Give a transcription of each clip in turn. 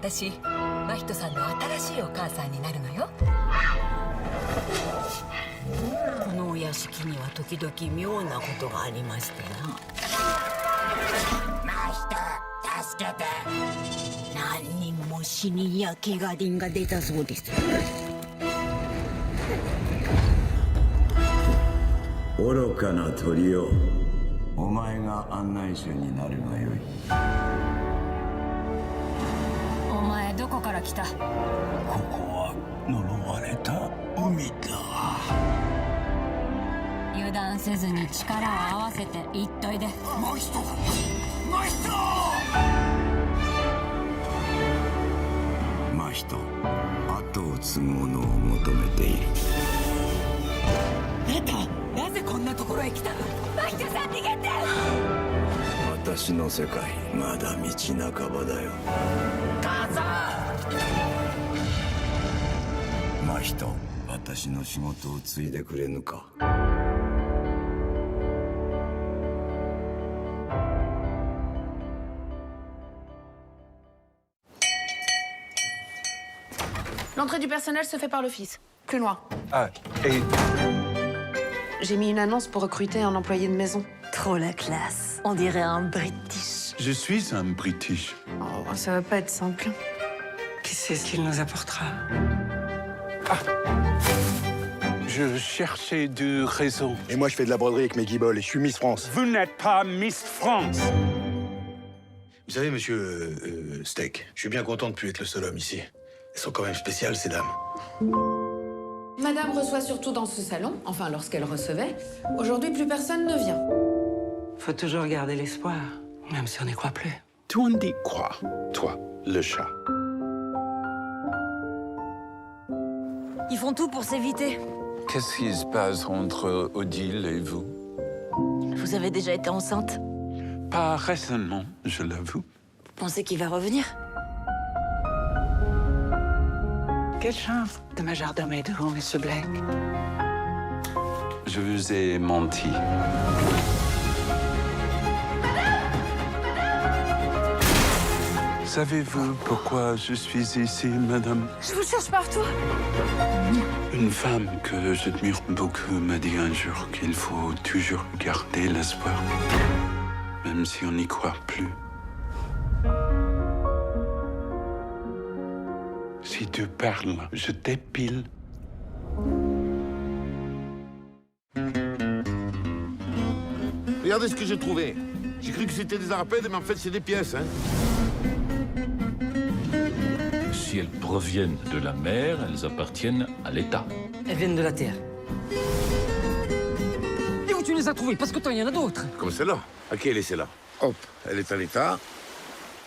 私真人さんの新しいお母さんになるのよ。このお屋敷には時々妙なことがありましてな。真人、助けて。何人も死人や怪我人が出たそうです。愚かな鳥よ、お前が案内者になるがよい。お前どこから来た？ここは呪われた海だ。油断せずに力を合わせて言っといで。真人だ、真人。真人、後を継ぐ者を求めている。なぜこんなところへ来たの？真人さん逃げて！私の世界、まだ道半ばだよ。真人、私の仕事を継いでくれぬか。L'entrée du personnel se fait par l'office. Plus loin. Ah, et J'ai mis une annonce pour recruter un employé de maison. Trop la classe. On dirait un British. je suis un British. Oh, ça va pas être simple. Qui sait ce qu'il nous apportera? Je cherchais du réseau. Et moi, je fais de la broderie avec mes guibolles et je suis Miss France. Vous n'êtes pas Miss France. Vous savez, monsieur Steak, je suis bien content de plus être le seul homme ici. Elles sont quand même spéciales, ces dames. Madame reçoit surtout dans ce salon, enfin lorsqu'elle recevait. Aujourd'hui, plus personne ne vient. Faut toujours garder l'espoir, même si on n'y croit plus. Tu en dis quoi, toi, le chat? Ils font tout pour s'éviter. Qu'est-ce qui se passe entre Odile et vous? Vous avez déjà été enceinte? Pas récemment, je l'avoue. Vous pensez qu'il va revenir? Quelle chance de majordome de haut, monsieur Blake. Je vous ai menti. Savez-vous pourquoi je suis ici, madame? Je vous cherche partout. Une femme que j'admire beaucoup m'a dit un jour qu'il faut toujours garder l'espoir, même si on n'y croit plus. Si tu parles, je t'épile. Regardez ce que j'ai trouvé. J'ai cru que c'était des arpèdes, mais en fait, c'est des pièces, hein. Si elles proviennent de la mer, elles appartiennent à l'État. Elles viennent de la terre. Et où tu les as trouvées? Parce que toi, il y en a d'autres. Comme celle-là. À qui elle est celle-là? Hop, elle est à l'État.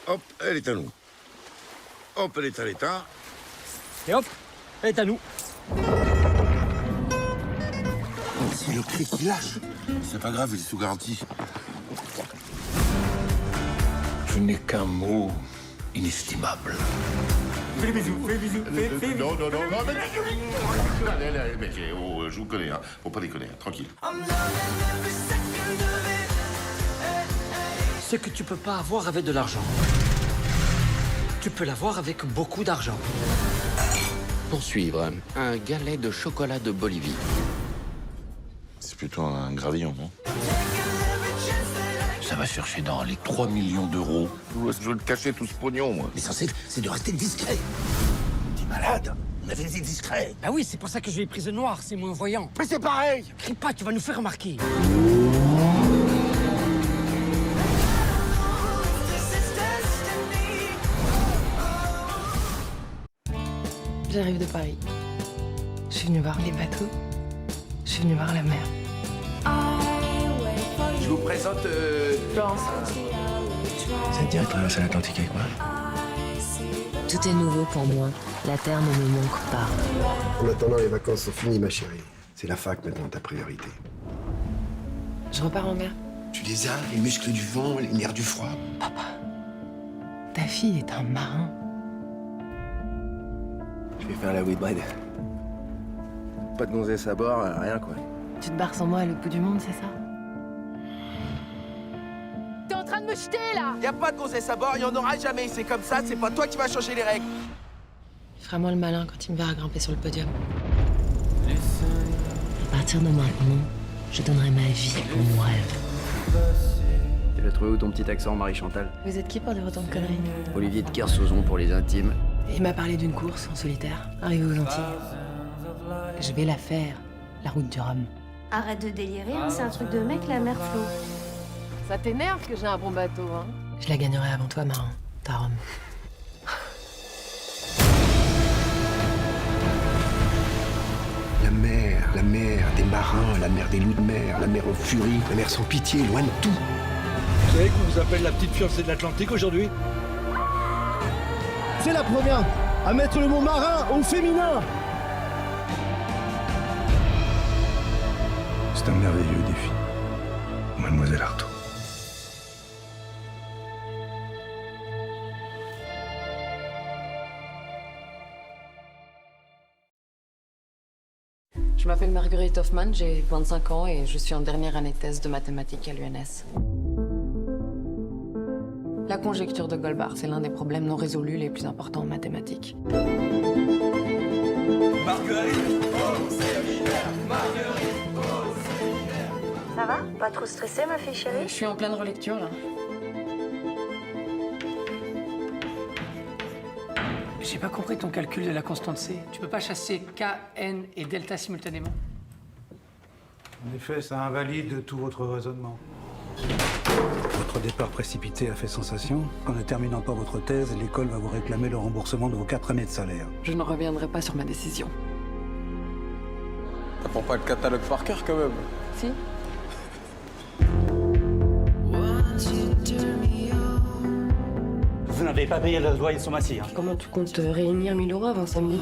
Hop, elle est à nous. Hop, elle est à l'État. Et hop, elle est à nous. C'est le prix qui lâche. C'est pas grave, il est sous garantie. Je n'ai qu'un mot inestimable. Fais les bisous, fais les bisous, fais les bisous. Non, non, non, non, mais... Allez, mec, oh, je vous connais, hein. Faut pas déconner, hein. Tranquille. Ce que tu peux pas avoir avec de l'argent, tu peux l'avoir avec beaucoup d'argent. Pour suivre, un galet de chocolat de Bolivie. C'est plutôt un gravillon, non? Ça va chercher dans les 3 millions d'euros. Je veux le cacher tout ce pognon, moi. L'essentiel, c'est de rester discret. T'es malade? On avait été discret. Bah oui, c'est pour ça que je l'ai prise noire, c'est moins voyant. Mais c'est pareil. Crie pas, tu vas nous faire remarquer. J'arrive de Paris. Je suis venue voir les bateaux. Je suis venue voir la mer. Je vous présente... Florence. C'est direct la à l'Atlantique avec moi. Tout est nouveau pour moi. La terre ne me manque pas. En attendant, les vacances sont finies, ma chérie. C'est la fac maintenant ta priorité. Je repars en mer. Tu les as, les muscles du vent, les nerfs du froid. Ta fille est un marin. Je vais faire la Whitbread. Pas de gonzesse à bord, rien quoi. Tu te barres sans moi à l'autre bout du monde, c'est ça? T'es en train de me vous jeter, là. Y a pas de gonzesse à bord, y en aura jamais. C'est comme ça, c'est pas toi qui vas changer les règles. Feras-moi le malin quand il me verra grimper sur le podium. À partir de maintenant, je donnerai ma vie pour mon rêve. Tu l'as trouvé où ton petit accent, Marie-Chantal? Vous êtes qui pour dire autant de conneries? Olivier de Kersauzon pour les intimes. Il m'a parlé d'une course en solitaire, arrivé aux Antilles. Je vais la faire, la route du Rhum. Arrête de délirer, hein, c'est un truc de mec, la mère Flo. Ça t'énerve que j'ai un bon bateau, hein? Je la gagnerai avant toi, Marin, ta Rome. La mer des marins, la mer des loups de mer, la mer aux furies, la mer sans pitié, loin de tout. Vous savez qu'on vous appelle la petite fiancée de l'Atlantique aujourd'hui? C'est la première à mettre le mot marin au féminin. C'est un merveilleux défi, Mademoiselle Artaud. Je m'appelle Marguerite Hoffman, j'ai 25 ans et je suis en dernière année de thèse de mathématiques à l'UNS. La conjecture de Goldbach, c'est l'un des problèmes non résolus les plus importants en mathématiques. Marguerite, oh, séminaire, Marguerite, oh, séminaire. Ça va? Pas trop stressée, ma fille chérie? Je suis en pleine relecture, là. J'ai pas compris ton calcul de la constante C. Tu peux pas chasser K, N et delta simultanément? En effet, ça invalide tout votre raisonnement. Votre départ précipité a fait sensation. En ne terminant pas votre thèse, l'école va vous réclamer le remboursement de vos 4 années de salaire. Je ne reviendrai pas sur ma décision. T'apprends pas le catalogue par cœur quand même? Si. Vous n'avez pas payé le loyer sur Massy, hein? Comment tu comptes réunir 1000 € avant samedi?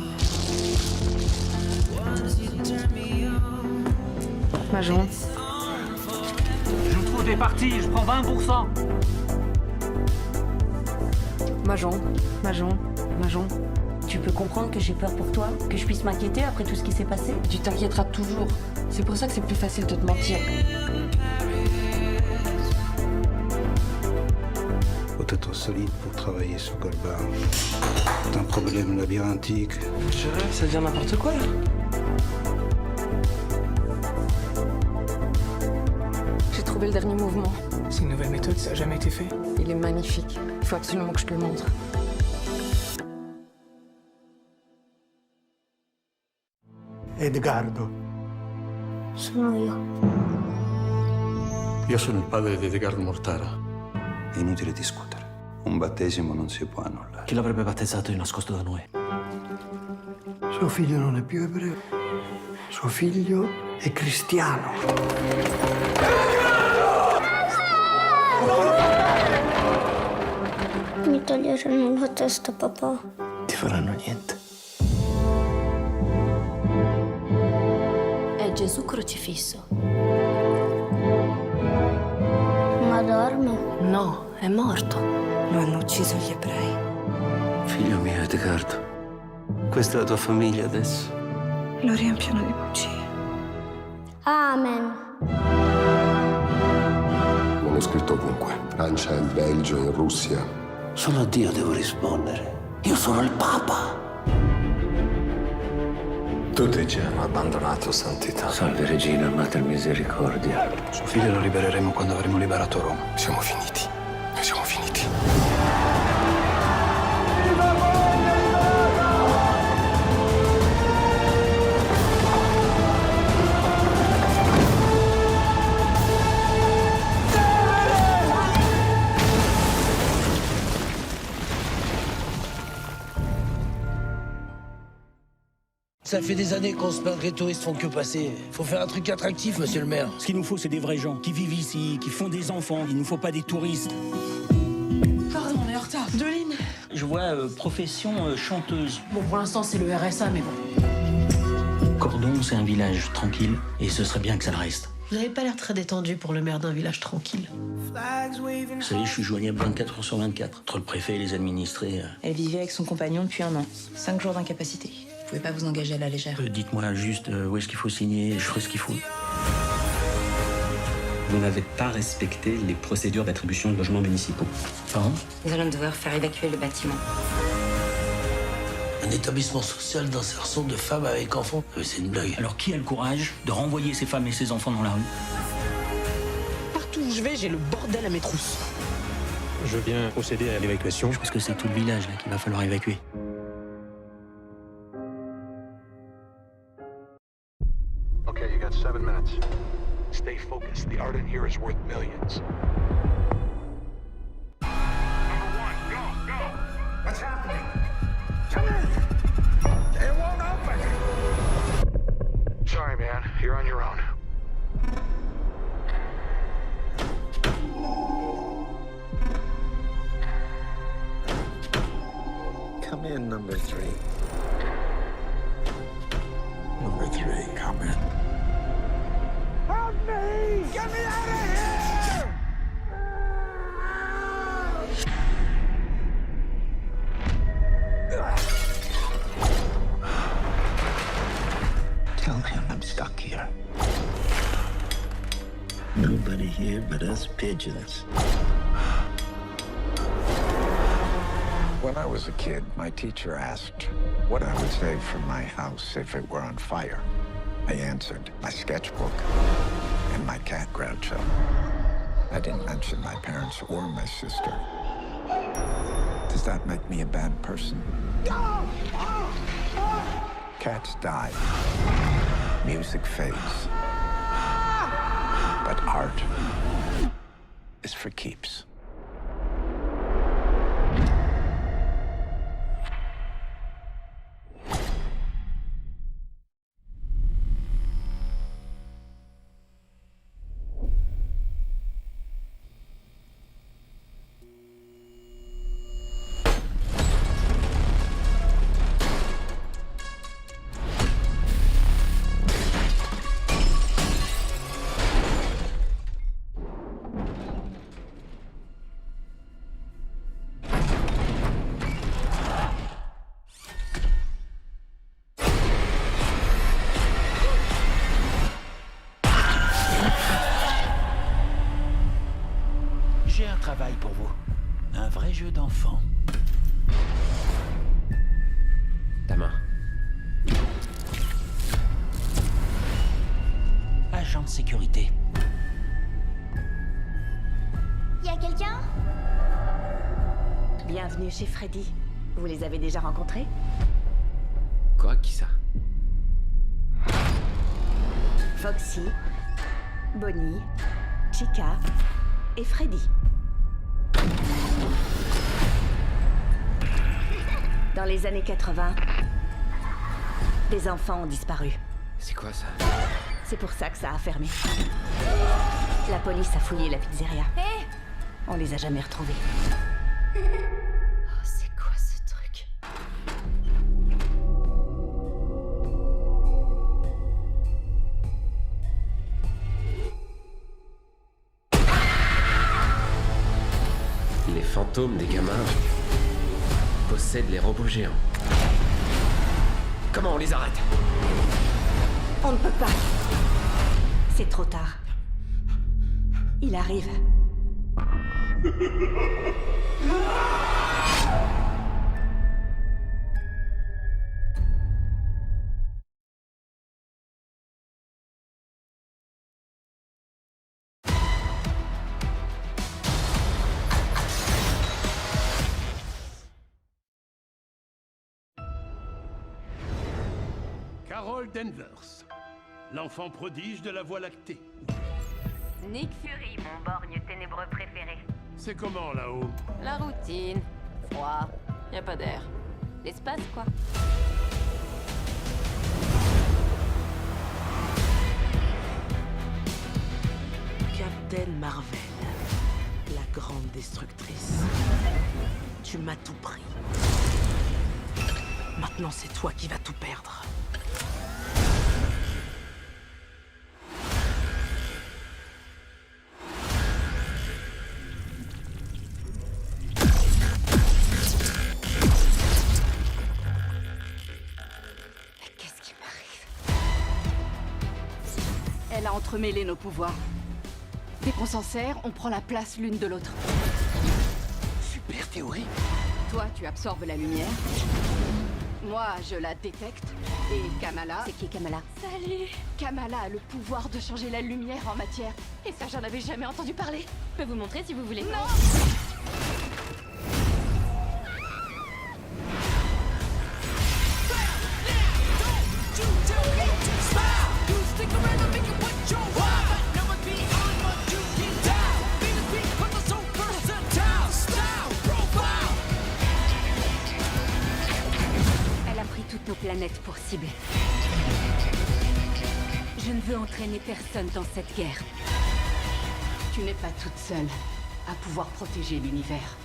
Majon. Je vous trouve des parties, je prends 20%. Majon. Tu peux comprendre que j'ai peur pour toi, que je puisse m'inquiéter après tout ce qui s'est passé? Tu t'inquiéteras toujours. C'est pour ça que c'est plus facile de te mentir. Faut être solide pour travailler sur Goldbach. C'est un problème labyrinthique. Ça devient n'importe quoi, là. J'ai trouvé le dernier mouvement. C'est une nouvelle méthode, ça a jamais été fait. Il est magnifique. Il faut absolument que je te le montre. Edgardo. Sono io. Io sono il padre di Edgardo Mortara. È inutile discutere. Un battesimo non si può annullare. Chi l'avrebbe battezzato di nascosto da noi? Suo figlio non è più ebreo. Suo figlio è cristiano. Mi toglieranno la testa, papà. Ti faranno niente. È Gesù crocifisso. Ma dorme? No, è morto. Lo hanno ucciso gli ebrei. Figlio mio, Edgardo. Questa è la tua famiglia adesso. Lo riempiono di bugie. Amen. Non è scritto ovunque. Francia, in Belgio, in Russia. Solo a Dio devo rispondere. Io sono il Papa. Tutti ci hanno abbandonato, Santità. Salve Regina, Mater Misericordia. Suo figlio lo libereremo quando avremo liberato Roma. Siamo finiti. Siamo finiti. Ça fait des années qu'on se plaint que les touristes font que passer. Faut faire un truc attractif, monsieur le maire. Ce qu'il nous faut, c'est des vrais gens qui vivent ici, qui font des enfants. Il nous faut pas des touristes. Pardon, on est en retard. 2 lignes. Je vois profession chanteuse. Bon, pour l'instant, c'est le RSA, mais bon. Cordon, c'est un village tranquille, et ce serait bien que ça le reste. Vous n'avez pas l'air très détendu pour le maire d'un village tranquille. Vous savez, je suis joignable 24 heures sur 24, entre le préfet et les administrés. Elle vivait avec son compagnon depuis 1 an. 5 jours d'incapacité. Vous pouvez pas vous engager à la légère. Dites-moi juste où est-ce qu'il faut signer, et je ferai ce qu'il faut. Vous n'avez pas respecté les procédures d'attribution de logements municipaux. Pardon? Nous allons devoir faire évacuer le bâtiment. Un établissement social d'insertion de femmes avec enfants? C'est une blague. Alors qui a le courage de renvoyer ces femmes et ces enfants dans la rue? Partout où je vais, j'ai le bordel à mes trousses. Je viens procéder à l'évacuation. Je pense que c'est tout le village là qu'il va falloir évacuer. Okay, you got 7 minutes. Stay focused. The art in here is worth millions. What's happening? Come in! It won't open! Sorry, man. You're on your own. Come in, number 3. Number 3, come in. Help me! Get me out of here! Tell him I'm stuck here. Nobody here but us pigeons. When I was a kid, my teacher asked what I would save from my house if it were on fire. I answered, my sketchbook and my cat Groucho. I didn't mention my parents or my sister. Does that make me a bad person? Cats die. Music fades. But art is for keeps. J'ai un travail pour vous. Un vrai jeu d'enfant. Ta main. Agent de sécurité. Y a quelqu'un? Bienvenue chez Freddy. Vous les avez déjà rencontrés? Quoi, qui ça? Foxy, Bonnie, Chica et Freddy. Dans les années 80, des enfants ont disparu. C'est quoi ça? C'est pour ça que ça a fermé. La police a fouillé la pizzeria. On les a jamais retrouvés. Oh, c'est quoi ce truc? Les fantômes des gamins possèdent les robots géants. Comment on les arrête? On ne peut pas. C'est trop tard. Il arrive. Carol Danvers, l'enfant prodige de la Voie lactée. Nick Fury, mon borgne ténébreux préféré. C'est comment là-haut? La routine. Froid. Y a pas d'air. L'espace, quoi. Captain Marvel, la grande destructrice. Tu m'as tout pris. Maintenant, c'est toi qui vas tout perdre. Qu'est-ce qui m'arrive? Elle a entremêlé nos pouvoirs. Dès qu'on s'en sert, on prend la place l'une de l'autre. Super théorie. Toi, tu absorbes la lumière. Moi, je la détecte. Et Kamala... C'est qui Kamala? Salut! Kamala a le pouvoir de changer la lumière en matière. Et ça, j'en avais jamais entendu parler. Je peux vous montrer si vous voulez. Non! Elle a pris toutes nos planètes pour cible. Je ne veux entraîner personne dans cette guerre. Tu n'es pas toute seule à pouvoir protéger l'univers.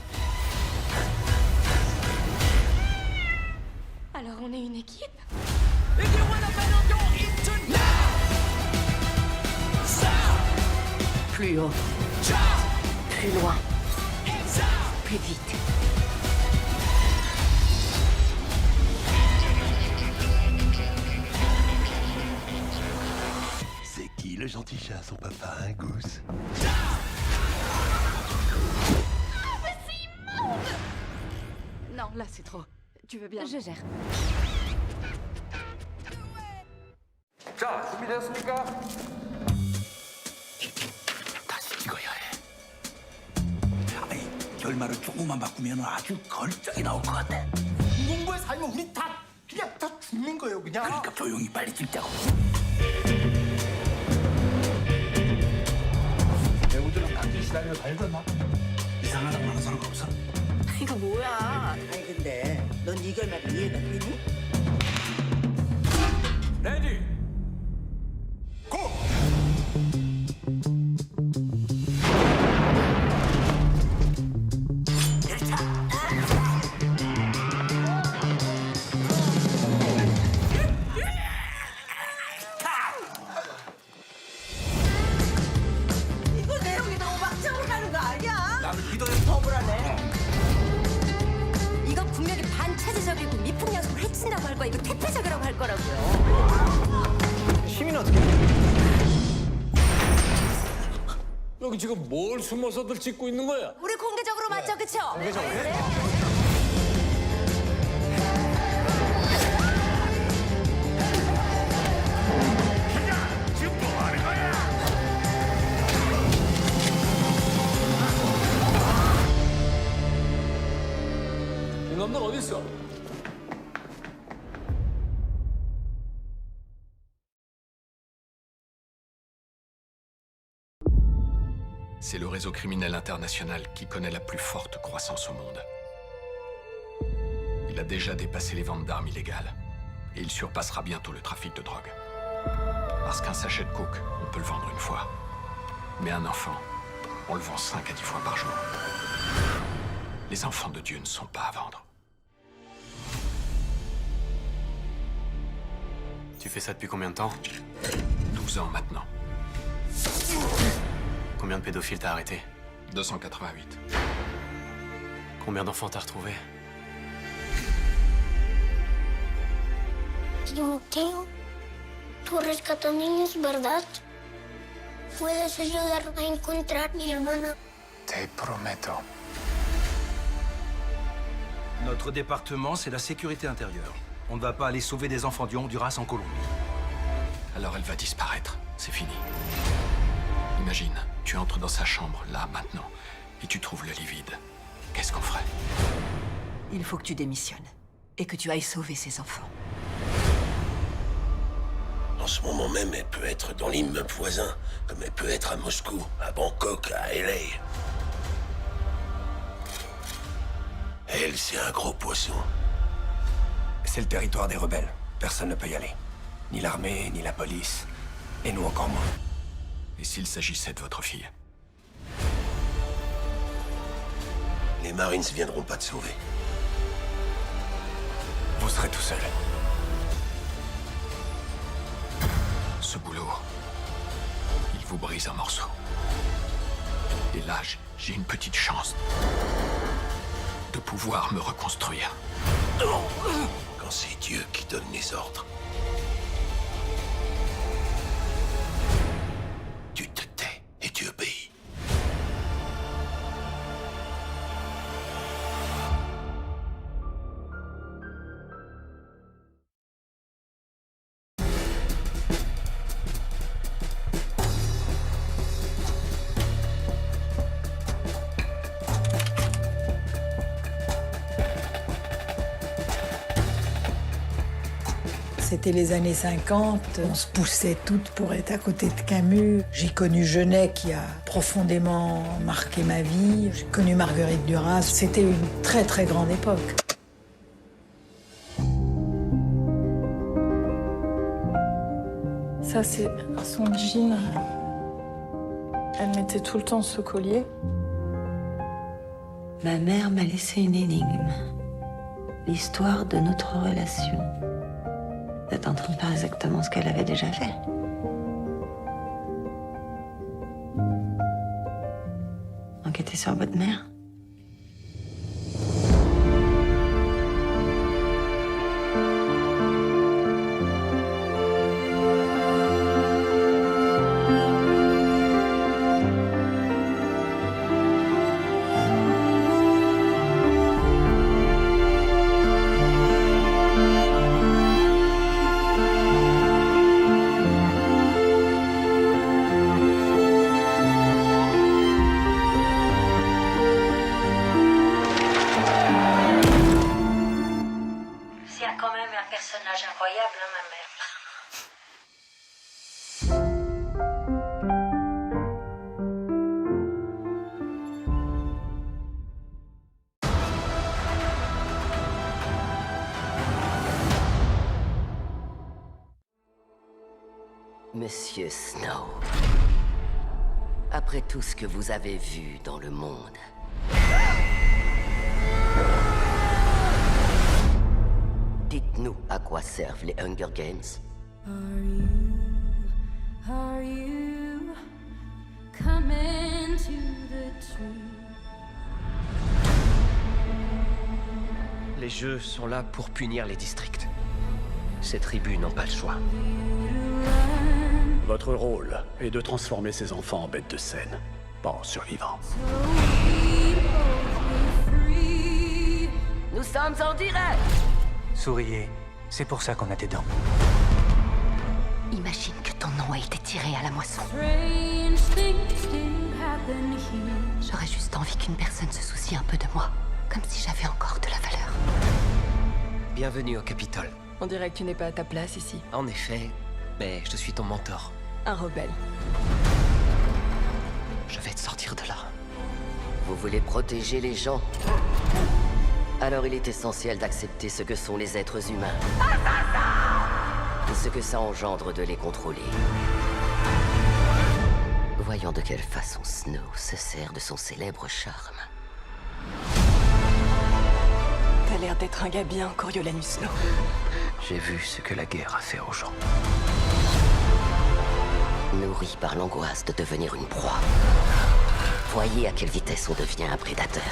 Alors on est une équipe? Plus haut. Plus loin. Plus vite. C'est qui le gentil chat, son papa, hein, Goose? Non, là, c'est trop. Tu veux bien? Je gère. 자, 준비되었습니까? 다시 찍어야 해. 아니, 결말을 조금만 바꾸면 아주 걸작이 나올 것 같아. 농부에 살면 우리 다 그냥 다 죽는 거예요, 그냥. 그러니까 조용히 빨리 찍자고. 배우들은 감기 시달려 달거나 이상하다고 하는 사람 없어? 이거 뭐야? 아니 근데 넌 이 결말이 이해가 되니? 레디! 고! 이거 내용이 너무 막장으로 가는 거 아니야? 나를 믿어요. 더 불안해. 이거 분명히 반체제적이고 미풍양속을 해친다고 할 거야. 이거 태폐적이라고 할 거라고요. 시민은 어떻게 해? 여기 지금 뭘 숨어서들 찍고 있는 거야? 우리 공개적으로 맞죠, 그쵸? 공개적으로 해? 지금 뭐 하는 거야? 이놈들 어디 있어? C'est le réseau criminel international qui connaît la plus forte croissance au monde. Il a déjà dépassé les ventes d'armes illégales. Et il surpassera bientôt le trafic de drogue. Parce qu'un sachet de coke, on peut le vendre une fois. Mais un enfant, on le vend 5 à 10 fois par jour. Les enfants de Dieu ne sont pas à vendre. Tu fais ça depuis combien de temps? 12 ans maintenant. Combien de pédophiles t'as arrêté? 288. Combien d'enfants t'as retrouvé? Timoteo, tú rescatas niños, ¿verdad? ¿Puedes ayudarme a encontrar mi hermana? Te prometo. Notre département, c'est la sécurité intérieure. On ne va pas aller sauver des enfants du Honduras en Colombie. Alors elle va disparaître. C'est fini. Imagine, tu entres dans sa chambre, là, maintenant, et tu trouves le lit vide. Qu'est-ce qu'on ferait? Il faut que tu démissionnes. Et que tu ailles sauver ces enfants. En ce moment même, elle peut être dans l'immeuble voisin, comme elle peut être à Moscou, à Bangkok, à LA. Elle, c'est un gros poisson. C'est le territoire des rebelles. Personne ne peut y aller. Ni l'armée, ni la police. Et nous encore moins. Et s'il s'agissait de votre fille? Les Marines viendront pas te sauver. Vous serez tout seul. Ce boulot, il vous brise en morceaux. Et là, j'ai une petite chance de pouvoir me reconstruire. Quand c'est Dieu qui donne les ordres. Tu te tais et tu obéis. C'était les années 50, on se poussait toutes pour être à côté de Camus. J'ai connu Genet qui a profondément marqué ma vie. J'ai connu Marguerite Duras. C'était une très très grande époque. Ça, c'est son jean. Elle mettait tout le temps ce collier. Ma mère m'a laissé une énigme. L'histoire de notre relation. Vous êtes en train de faire exactement ce qu'elle avait déjà fait. Enquêter sur votre mère. Incroyable, hein, ma mère. Monsieur Snow, après tout ce que vous avez vu dans le monde, dites-nous à quoi servent les Hunger Games. Are you coming to the tree? Les jeux sont là pour punir les districts. Ces tribus n'ont pas le choix. Votre rôle est de transformer ces enfants en bêtes de scène, pas en survivants. Nous sommes en direct! Souriez, c'est pour ça qu'on a des dents. Imagine que ton nom a été tiré à la moisson. J'aurais juste envie qu'une personne se soucie un peu de moi, comme si j'avais encore de la valeur. Bienvenue au Capitole. On dirait que tu n'es pas à ta place ici. En effet, mais je suis ton mentor. Un rebelle. Je vais te sortir de là. Vous voulez protéger les gens? Alors il est essentiel d'accepter ce que sont les êtres humains. Et ce que ça engendre de les contrôler. Voyons de quelle façon Snow se sert de son célèbre charme. T'as l'air d'être un gars bien, Coriolanus Snow. J'ai vu ce que la guerre a fait aux gens. Nourri par l'angoisse de devenir une proie. Voyez à quelle vitesse on devient un prédateur.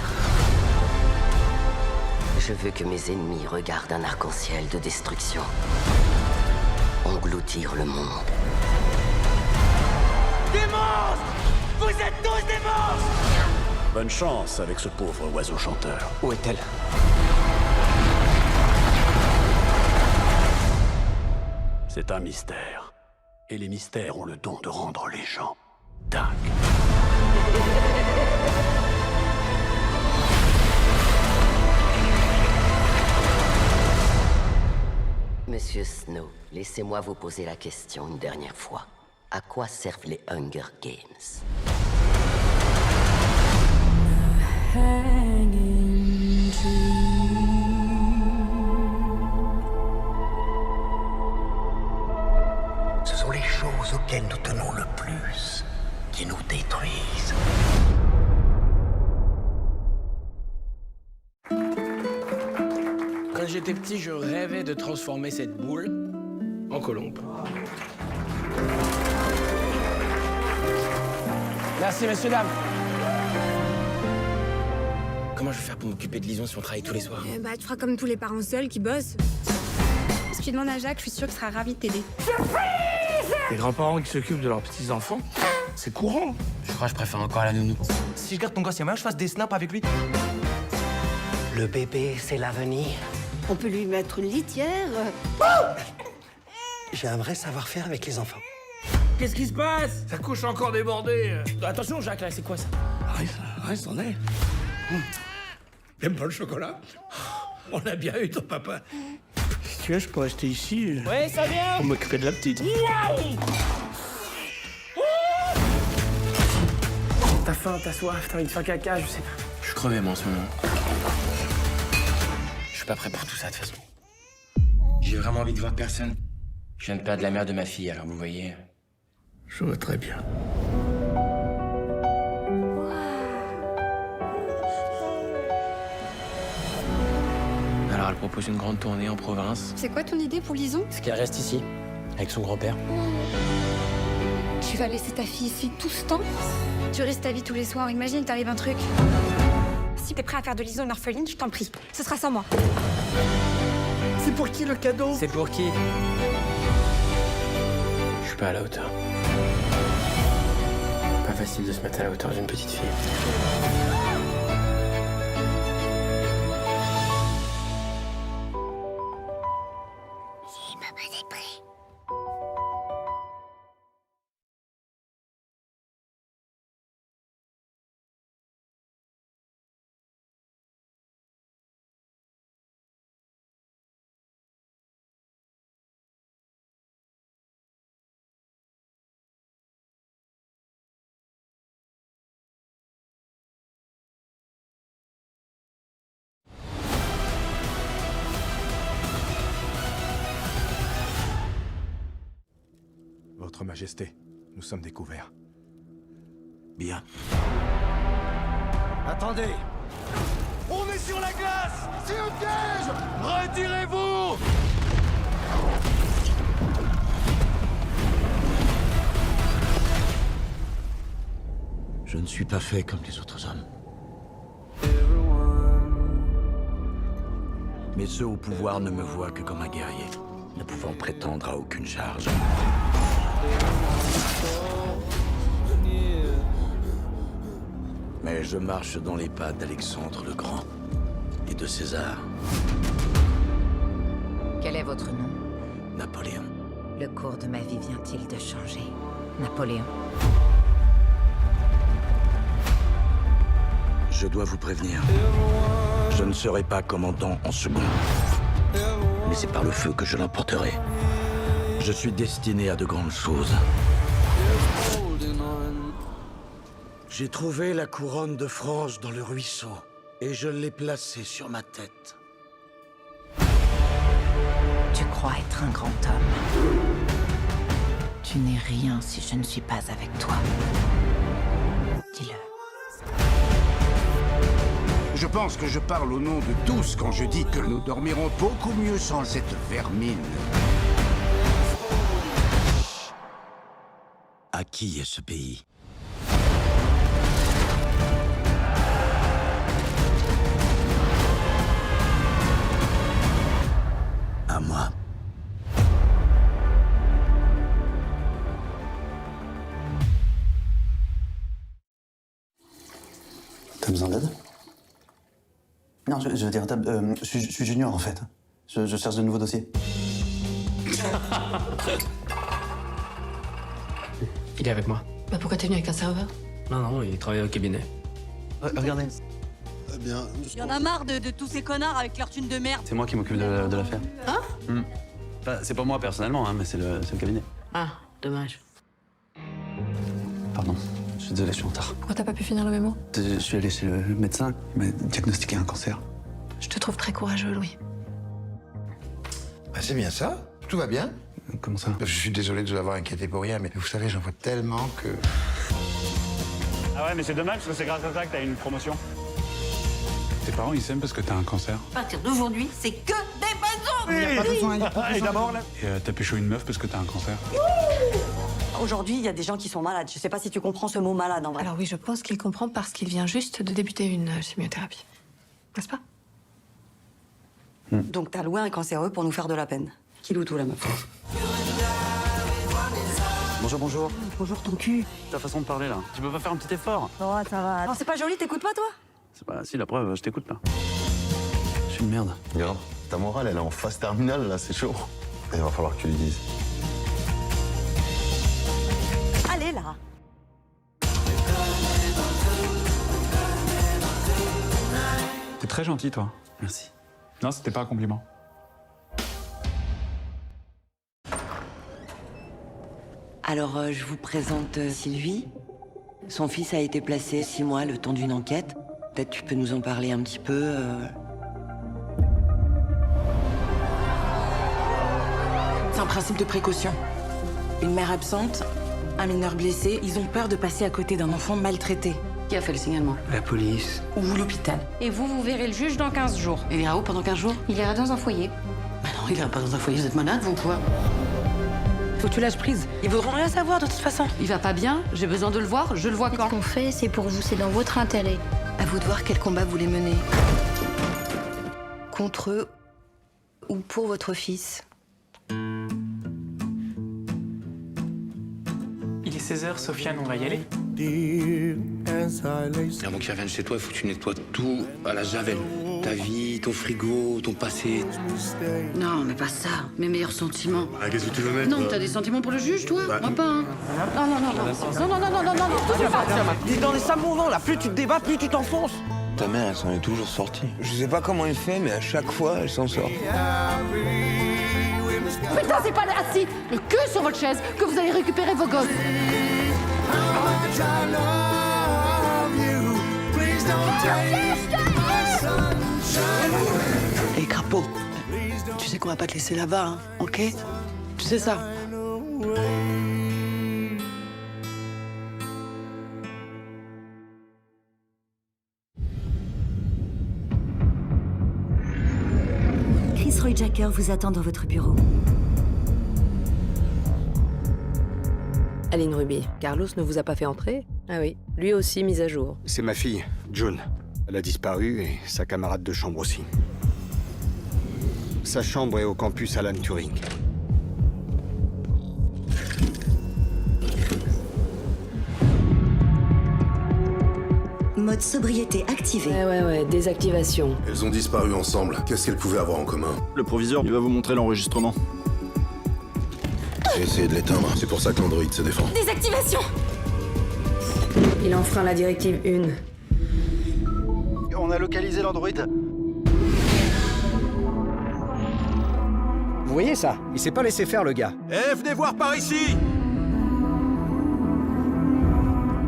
Je veux que mes ennemis regardent un arc-en-ciel de destruction. Engloutir le monde. Des monstres! Vous êtes tous des monstres! Bonne chance avec ce pauvre oiseau chanteur. Où est-elle? C'est un mystère. Et les mystères ont le don de rendre les gens dingues. Monsieur Snow, laissez-moi vous poser la question une dernière fois. À quoi servent les Hunger Games? Ce sont les choses auxquelles nous tenons le plus qui nous détruisent. Quand j'étais petit, je rêvais de transformer cette boule en colombe. Merci, messieurs, dames. Comment je vais faire pour m'occuper de Lison si on travaille tous les soirs? Tu feras comme tous les parents seuls qui bossent. Si tu demandes à Jacques, je suis sûre qu'il sera ravi de t'aider. Les grands-parents qui s'occupent de leurs petits-enfants, c'est courant. Je crois que je préfère encore la nounou. Si je garde ton gosse, il y a moyen que je fasse des snaps avec lui. Le bébé, c'est l'avenir. On peut lui mettre une litière. J'ai un vrai savoir-faire avec les enfants. Qu'est-ce qui se passe? Sa couche est encore débordée. Attention, Jacques, là, c'est quoi ça? Reste en est. T'aimes pas le chocolat? On a bien eu ton papa. tu veux, je peux rester ici. Ouais, ça vient. Pour m'occuper de la petite. T'as faim, t'as soif, t'as envie de faire caca, je sais pas. Je suis crevé, moi, en ce moment. Je suis pas prêt pour tout ça, de toute façon. J'ai vraiment envie de voir personne. Je viens de perdre la mère de ma fille, alors vous voyez... Je vois très bien. Alors elle propose une grande tournée en province. C'est quoi ton idée pour Lison? Ce qu'elle reste ici, avec son grand-père. Tu vas laisser ta fille ici tout ce temps? Tu risques ta vie tous les soirs, imagine il t'arrive un truc. Si t'es prêt à faire de Lison une orpheline, je t'en prie. Ce sera sans moi. C'est pour qui le cadeau? C'est pour qui? Je suis pas à la hauteur. Pas facile de se mettre à la hauteur d'une petite fille. Si papa est prêt. Votre Majesté, nous sommes découverts. Bien. Attendez! On est sur la glace! C'est un piège! Retirez-vous! Je ne suis pas fait comme les autres hommes. Mais ceux au pouvoir ne me voient que comme un guerrier, ne pouvant prétendre à aucune charge. Mais je marche dans les pas d'Alexandre le Grand et de César. Quel est votre nom? Napoléon. Le cours de ma vie vient-il de changer? Napoléon. Je dois vous prévenir. Je ne serai pas commandant en second. Mais c'est par le feu que je l'emporterai. Je suis destiné à de grandes choses. J'ai trouvé la couronne de France dans le ruisseau et je l'ai placée sur ma tête. Tu crois être un grand homme. Tu n'es rien si je ne suis pas avec toi. Dis-le. Je pense que je parle au nom de tous quand je dis que nous dormirons beaucoup mieux sans cette vermine. À qui est ce pays? À moi. T'as besoin d'aide? Non, je veux dire, je suis junior en fait. Je cherche de nouveaux dossiers. Il est avec moi. Bah pourquoi t'es venu avec un serveur? Non, il travaille au cabinet. Regardez. Eh bien... Il y en a marre de tous ces connards avec leur thune de merde. C'est moi qui m'occupe de l'affaire. Hein? Enfin, c'est pas moi personnellement, hein, mais c'est le cabinet. Ah, dommage. Pardon, je suis désolé, je suis en retard. Pourquoi t'as pas pu finir le mémo? Je suis allé chez le médecin, il m'a diagnostiqué un cancer. Je te trouve très courageux, Louis. Bah, c'est bien ça. Tout va bien. Comment ça? Je suis désolé de vous avoir inquiété pour rien, mais vous savez, j'en vois tellement que... Ah ouais, mais c'est dommage parce que c'est grâce à ça que t'as eu une promotion. Tes parents, ils s'aiment parce que t'as un cancer. À partir d'aujourd'hui, c'est que des bonnes ondes. Il n'y a pas besoin. Et d'abord, là... Et t'as pécho une meuf parce que t'as un cancer. Aujourd'hui, il y a des gens qui sont malades. Je sais pas si tu comprends ce mot malade en vrai. Alors oui, je pense qu'il comprend parce qu'il vient juste de débuter une chimiothérapie. N'est-ce pas? Donc t'as loué un cancéreux pour nous faire de la peine. Qui loue tout la meuf? Bonjour, bonjour. Bonjour ton cul. Ta façon de parler là. Tu peux pas faire un petit effort? Oh, ça va. Non, c'est pas joli, t'écoutes pas toi? C'est pas... Si, la preuve, je t'écoute pas. Je suis une merde. Regarde, ta morale, elle est en phase terminale, là, c'est chaud. Il va falloir que tu lui dises. Allez là. T'es très gentil, toi. Merci. Non, c'était pas un compliment. Alors, je vous présente Sylvie. Son fils a été placé 6 mois le temps d'une enquête. Peut-être tu peux nous en parler un petit peu. C'est un principe de précaution. Une mère absente, un mineur blessé, ils ont peur de passer à côté d'un enfant maltraité. Qui a fait le signalement? La police. Ou l'hôpital. Et vous verrez le juge dans 15 jours. Il ira où pendant 15 jours? Il ira dans un foyer. Bah non, il ira pas dans un foyer, vous êtes malade, vous, ou quoi? Faut que tu lâches prise. Ils voudront rien savoir de toute façon. Il va pas bien, j'ai besoin de le voir, je le vois quand? Ce qu'on fait, c'est pour vous, c'est dans votre intérêt. À vous de voir quel combat vous voulez mener. Contre eux ou pour votre fils. Il est 16h, Sofiane, on va y aller. Avant qu'ils reviennent chez toi, il faut que tu nettoies tout à la javel. Ta vie, ton frigo, ton passé. Non, mais pas ça. Mes meilleurs sentiments. Ah, qu'est-ce que tu veux mettre? Non, t'as des sentiments pour le juge, toi? Moi pas, hein. Non, Il est dans les sables mouvants, là. Plus tu te débats, plus tu t'enfonces. Ta mère, elle s'en est toujours sortie. Je sais pas comment elle fait, mais à chaque fois, elle s'en sort. Putain, c'est pas assis le cul sur votre chaise que vous allez récupérer vos gosses. Hé, crapaud, tu sais qu'on va pas te laisser là-bas, hein, ok? Tu sais ça? Chris Roy Jacker vous attend dans votre bureau. Aline Ruby, Carlos ne vous a pas fait entrer? Ah oui, lui aussi mise à jour. C'est ma fille, June. Elle a disparu et sa camarade de chambre aussi. Sa chambre est au campus Alan Turing. Mode sobriété activé. Ouais, désactivation. Elles ont disparu ensemble. Qu'est-ce qu'elles pouvaient avoir en commun? Le proviseur, il va vous montrer l'enregistrement. J'ai essayé de l'éteindre. C'est pour ça que l'androïde se défend. Désactivation! Il enfreint la directive 1. On a localisé l'androïde. Vous voyez ça? Il s'est pas laissé faire, le gars. Eh, venez voir par ici!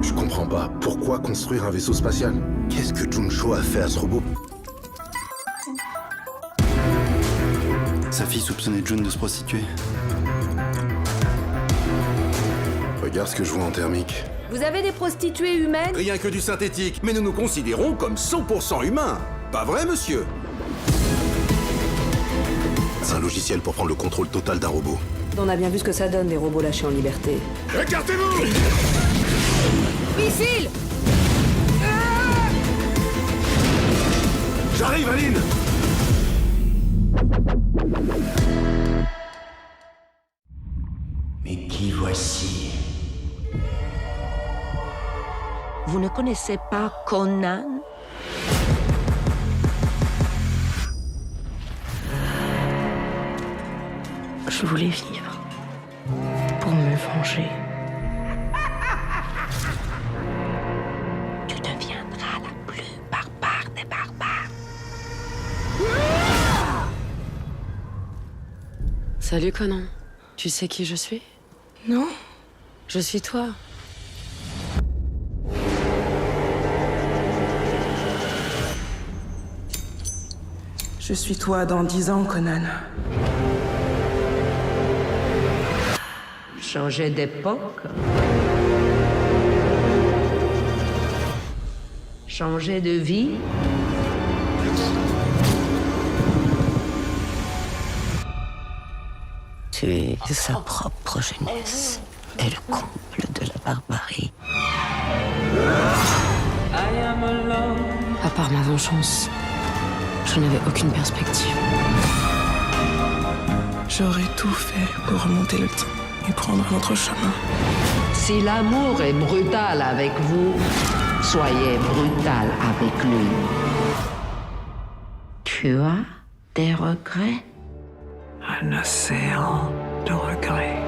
Je comprends pas. Pourquoi construire un vaisseau spatial? Qu'est-ce que Juncho a fait à ce robot? Sa fille soupçonnait June de se prostituer. Regarde ce que je vois en thermique. Vous avez des prostituées humaines? Rien que du synthétique, mais nous nous considérons comme 100% humains. Pas vrai, monsieur? C'est un logiciel pour prendre le contrôle total d'un robot. On a bien vu ce que ça donne, des robots lâchés en liberté. Écartez-vous! Missile! J'arrive, Aline! Mais qui voici? Vous ne connaissez pas Conan? Je voulais vivre pour me venger. Tu deviendras la plus barbare des barbares. Salut Conan. Tu sais qui je suis? Non. Je suis toi. Je suis toi dans 10 ans, Conan. Changer d'époque. Changer de vie. Tuer sa propre jeunesse est le comble de la barbarie. À part ma vengeance, je n'avais aucune perspective. J'aurais tout fait pour remonter le temps et prendre un autre chemin. Si l'amour est brutal avec vous, soyez brutal avec lui. Tu as des regrets? Un océan de regrets.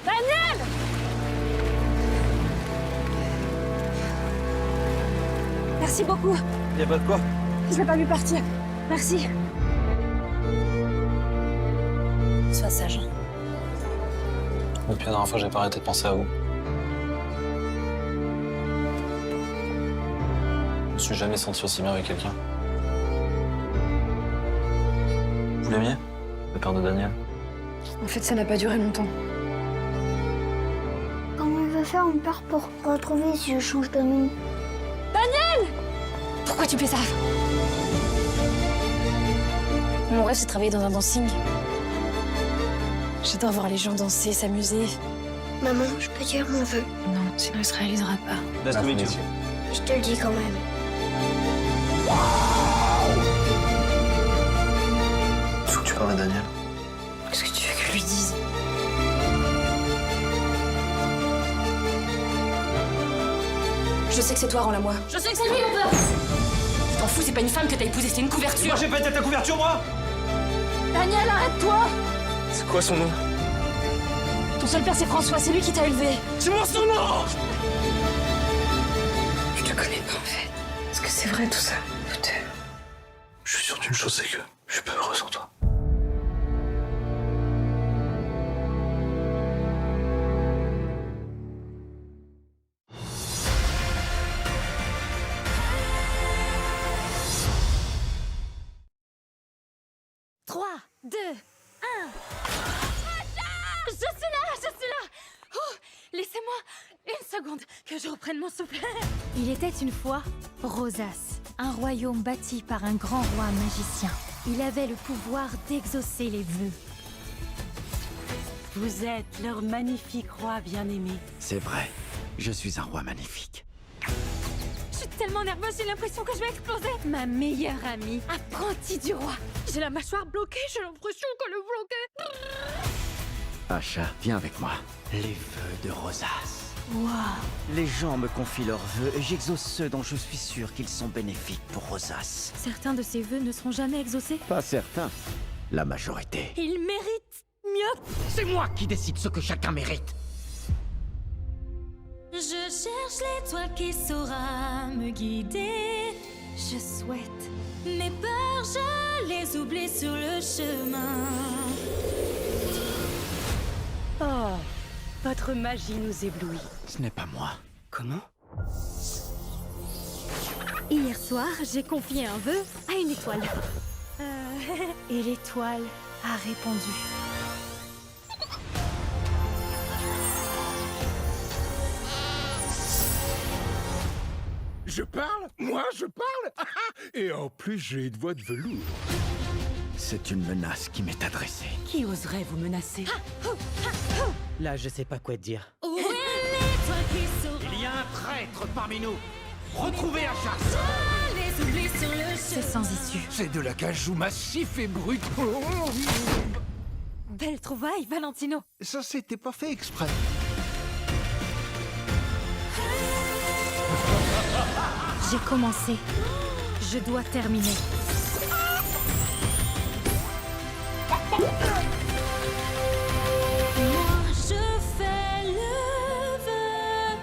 Daniel! Merci beaucoup. Y'a pas de quoi? Je vais pas lui partir. Merci. Sois sage. Depuis la dernière fois, j'ai pas arrêté de penser à vous. Je me suis jamais senti aussi bien avec quelqu'un. Vous l'aimiez, le père de Daniel? En fait, ça n'a pas duré longtemps. Comment il va faire mon père pour retrouver si je change de nom? Daniel! Pourquoi tu fais ça? Mon rêve, c'est de travailler dans un dancing. J'adore voir les gens danser, s'amuser. Maman, je peux dire mon vœu? Non, sinon il se réalisera pas. Nice to meet you. Je te le dis quand même. Faut que tu parles à Daniel. Qu'est-ce que tu veux que je lui dise? Je sais que c'est toi, rends-la moi. Je sais que c'est lui, mon père! Tu t'en fous, c'est pas une femme que t'as épousée, c'est une couverture! Moi, j'ai pas été ta couverture, moi! Daniel, arrête-toi! C'est quoi son nom? Ton seul père, c'est François, c'est lui qui t'a élevé. C'est moi son nom! Je te connais pas, en fait. Est-ce que c'est vrai, tout ça? Tout est... Je suis sûr d'une chose, c'est que je suis pas heureux sans toi. Laissez-moi une seconde que je reprenne mon souffle. Il était une fois Rosas, un royaume bâti par un grand roi magicien. Il avait le pouvoir d'exaucer les vœux. Vous êtes leur magnifique roi bien-aimé. C'est vrai, je suis un roi magnifique. Je suis tellement nerveuse, j'ai l'impression que je vais exploser. Ma meilleure amie, apprentie du roi. J'ai la mâchoire bloquée, j'ai l'impression qu'elle est bloquée. Asha, viens avec moi. Les vœux de Rosas. Waouh. Les gens me confient leurs vœux et j'exauce ceux dont je suis sûr qu'ils sont bénéfiques pour Rosas. Certains de ces vœux ne seront jamais exaucés. Pas certains. La majorité. Ils méritent mieux. C'est moi qui décide ce que chacun mérite. Je cherche l'étoile qui saura me guider. Je souhaite mes peurs, je les oublie sur le chemin. Oh, votre magie nous éblouit. Ce n'est pas moi. Comment? Hier soir, j'ai confié un vœu à une étoile. Et l'étoile a répondu. Je parle? Moi, je parle? Et en plus, j'ai une voix de velours. C'est une menace qui m'est adressée. Qui oserait vous menacer? Là, je sais pas quoi te dire. Où est l'étoile qui saura? Il y a un traître parmi nous. Retrouvez Asha. Je les oublie sur le chemin. C'est sans issue. C'est de l'acajou massif et brut. Belle trouvaille, Valentino. Ça, c'était pas fait exprès. J'ai commencé. Je dois terminer. Moi, je fais le vœu.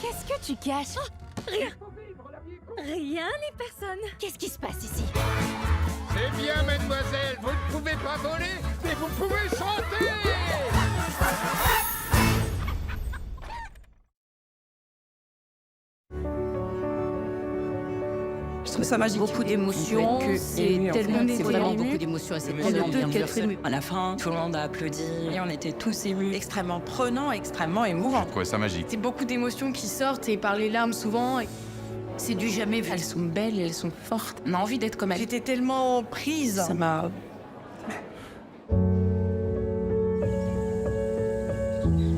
Qu'est-ce que tu caches? Rien. Rien ni personne. Qu'est-ce qui se passe ici? C'est bien, mademoiselle. Vous ne pouvez pas voler, mais vous pouvez chanter. Je trouve ça magique. Beaucoup d'émotions. C'est tellement vraiment beaucoup d'émotions. C'est tellement bien ému. À la fin, tout le monde a applaudi et on était tous émus. Extrêmement prenant, extrêmement émouvant. Je trouvais ça magique. C'est beaucoup d'émotions qui sortent et par les larmes souvent. C'est du jamais vu. Elles sont belles, elles sont fortes. On a envie d'être comme elles. J'étais tellement prise. Ça m'a...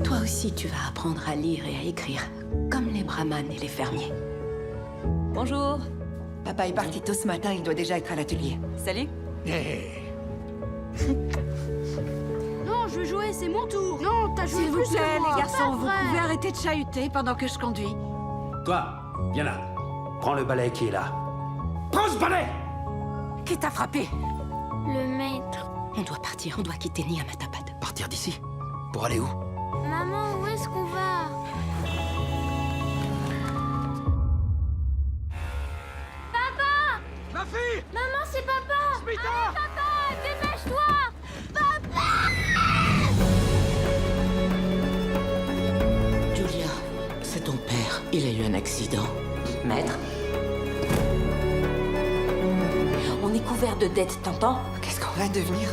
Toi aussi, tu vas apprendre à lire et à écrire, comme les brahmanes et les fermiers. Bonjour. Papa est parti tôt ce matin, il doit déjà être à l'atelier. Salut. Non, je veux jouer, c'est mon tour. Non, t'as joué S'il vous plus plaît, que moi. les garçons, vous Pas vrai. pouvez arrêter de chahuter pendant que je conduis. Toi, viens là. Prends le balai qui est là. Prends ce balai! Qui t'a frappé? Le maître. On doit partir, on doit quitter Nyamatabad. Partir d'ici? Pour aller où? Maman, où est-ce qu'on va? Papa! Va Maître. On est couvert de dettes, t'entends? Qu'est-ce qu'on va devenir?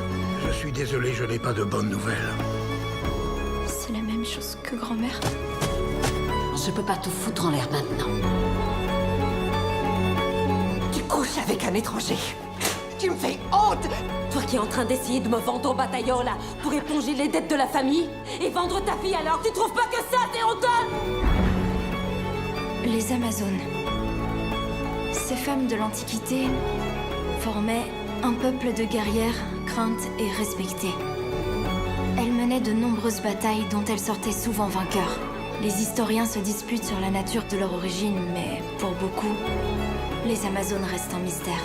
Je suis désolé, je n'ai pas de bonnes nouvelles. C'est la même chose que grand-mère. Je peux pas tout foutre en l'air maintenant. Tu couches avec un étranger. Tu me fais honte. Toi qui es en train d'essayer de me vendre au bataillon, là, pour éponger les dettes de la famille et vendre ta fille, alors tu trouves pas que ça, c'est honteux? Les Amazones. Ces femmes de l'Antiquité formaient un peuple de guerrières craintes et respectées. Elles menaient de nombreuses batailles dont elles sortaient souvent vainqueurs. Les historiens se disputent sur la nature de leur origine, mais pour beaucoup, les Amazones restent un mystère.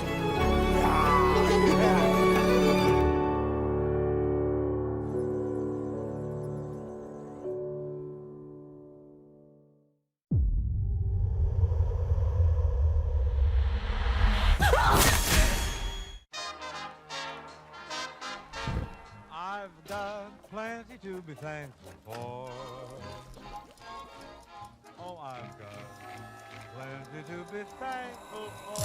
I've got plenty to be thankful for. Oh, I've got plenty to be thankful for.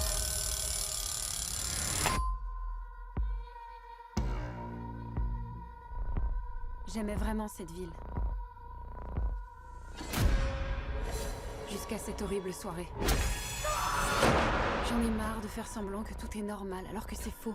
J'aimais vraiment cette ville. Jusqu'à cette horrible soirée. J'en ai marre de faire semblant que tout est normal alors que c'est faux.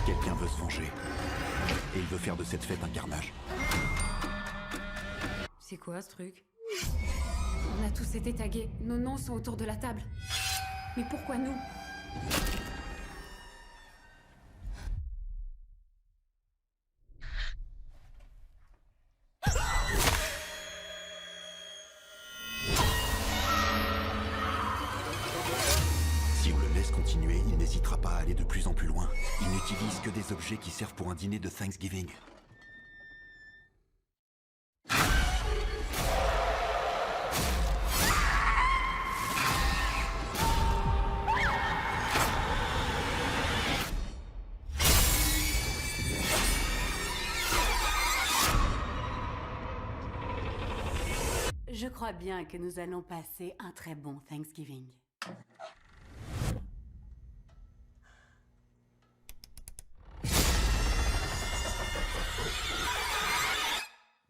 Quelqu'un veut se venger. Et il veut faire de cette fête un carnage. C'est quoi ce truc? On a tous été tagués. Nos noms sont autour de la table. Mais pourquoi nous? Si on le laisse continuer, il n'hésitera pas à aller de plus en plus loin. Il n'utilise que des objets qui servent pour un dîner de Thanksgiving. Je crois bien que nous allons passer un très bon Thanksgiving.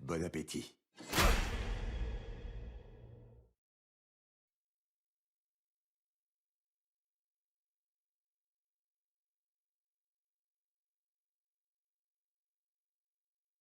Bon appétit.